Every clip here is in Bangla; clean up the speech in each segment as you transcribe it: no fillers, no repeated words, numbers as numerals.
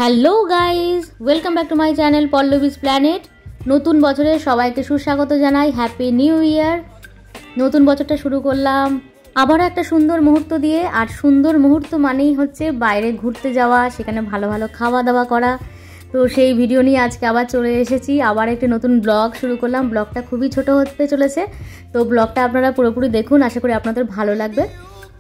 Hello guys, welcome back to my channel Pallavi's planet. নতুন বছরে সবাইকে সুস্বাগত জানাই। Happy new year. নতুন বছরটা শুরু করলাম আবারও একটা সুন্দর মুহূর্ত দিয়ে। আর সুন্দর মুহূর্ত মানেই হচ্ছে বাইরে ঘুরতে যাওয়া, সেখানে ভালো ভালো খাওয়া দাওয়া করা। তো সেই ভিডিও নিয়ে আজকে আবার চলে এসেছি। আবার একটি নতুন ব্লগ শুরু করলাম। ব্লগটা খুবই ছোট হতে চলেছে, তো ব্লগটা আপনারা পুরোপুরি দেখুন, আশা করি আপনাদের ভালো লাগবে।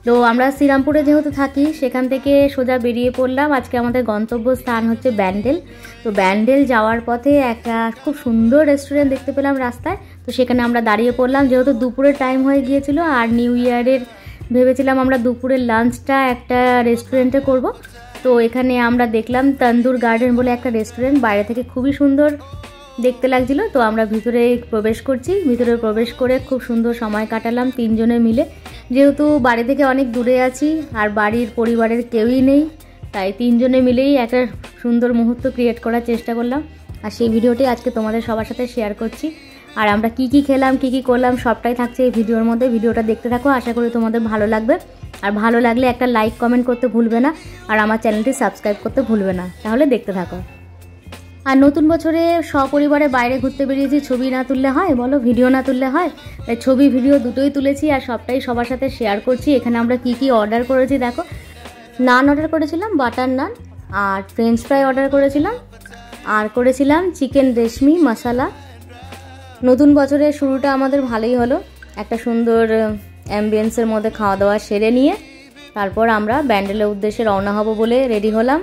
তো আমরা শ্রীরামপুরে যেহেতু থাকি, সেখান থেকে সোজা বেরিয়ে পড়লাম। আজকে আমাদের গন্তব্য স্থান হচ্ছে ব্যান্ডেল। তো ব্যান্ডেল যাওয়ার পথে একটা খুব সুন্দর রেস্টুরেন্ট দেখতে পেলাম রাস্তায়, তো সেখানে আমরা দাঁড়িয়ে পড়লাম। যেহেতু দুপুরের টাইম হয়ে গিয়েছিল আর নিউ ইয়ারের ভেবেছিলাম আমরা দুপুরের লাঞ্চটা একটা রেস্টুরেন্টে করব। তো এখানে আমরা দেখলাম তন্দুর গার্ডেন বলে একটা রেস্টুরেন্ট, বাইরে থেকে খুবই সুন্দর দেখতে লাগছিল। তো আমরা ভিতরে প্রবেশ করছি। ভিতরে প্রবেশ করে খুব সুন্দর সময় কাটালাম তিনজনে মিলে। যেহেতু বাড়ি থেকে অনেক দূরে আছি আর বাড়ির পরিবারের কেউই নেই, তাই তিনজনে মিলেই একটা সুন্দর মুহূর্ত ক্রিয়েট করার চেষ্টা করলাম। আর সেই ভিডিওটি আজকে তোমাদের সবার সাথে শেয়ার করছি। আর আমরা কি কি খেলাম, কি কি করলাম, সবটাই থাকছে এই ভিডিওর মধ্যে। ভিডিওটা দেখতে থাকো, আশা করি তোমাদের ভালো লাগবে। আর ভালো লাগলে একটা লাইক কমেন্ট করতে ভুলবে না, আর আমার চ্যানেলটি সাবস্ক্রাইব করতে ভুলবে না। তাহলে দেখতে থাকো। আর নতুন বছরে সপরিবারে বাইরে ঘুরতে বেরিয়েছি, ছবি না তুললে হয় বলো, ভিডিও না তুললে হয়? তাই ছবি ভিডিও দুটোই তুলেছি আর সবটাই সবার সাথে শেয়ার করছি। এখানে আমরা কি কি অর্ডার করেছি দেখো। নান অর্ডার করেছিলাম, বাটার নান, আর ফ্রেঞ্চ ফ্রাই অর্ডার করেছিলাম, আর করেছিলাম চিকেন রেশমি মশলা। নতুন বছরের শুরুটা আমাদের ভালোই হলো, একটা সুন্দর অ্যাম্বিয়েন্সের মধ্যে খাওয়া দাওয়া সেরে নিয়ে তারপর আমরা ব্যান্ডেলের উদ্দেশ্যে রওনা হব বলে রেডি হলাম।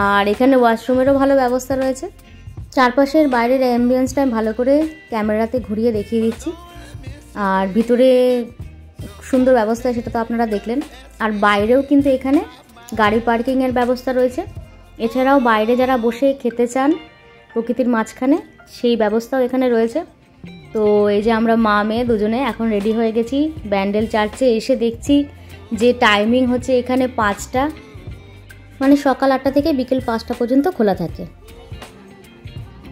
আর এখানে ওয়াশরুমেরও ভালো ব্যবস্থা রয়েছে। চারপাশের বাইরের অ্যাম্বিয়েন্সটা ভালো করে ক্যামেরাতে ঘুরিয়ে দেখিয়ে দিচ্ছি। আর ভিতরে সুন্দর ব্যবস্থা, সেটা তো আপনারা দেখলেন। আর বাইরেও কিন্তু এখানে গাড়ি পার্কিংয়ের ব্যবস্থা রয়েছে। এছাড়াও বাইরে যারা বসে খেতে চান প্রকৃতির মাঝখানে, সেই ব্যবস্থাও এখানে রয়েছে। তো এই যে আমরা মা মেয়ে দুজনে এখন রেডি হয়ে গেছি। ব্যান্ডেল চার্চে এসে দেখছি যে টাইমিং হচ্ছে এখানে 5টা, মানে সকাল 8টা থেকে বিকেল 5টা পর্যন্ত খোলা থাকে।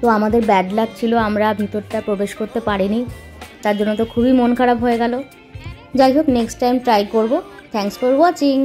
তো আমাদের ব্যাড লাক ছিল, আমরা ভিতরটা প্রবেশ করতে পারিনি, তার জন্য তো খুবই মন খারাপ হয়ে গেল। যাই হোক, নেক্সট টাইম ট্রাই করব। Thanks for watching.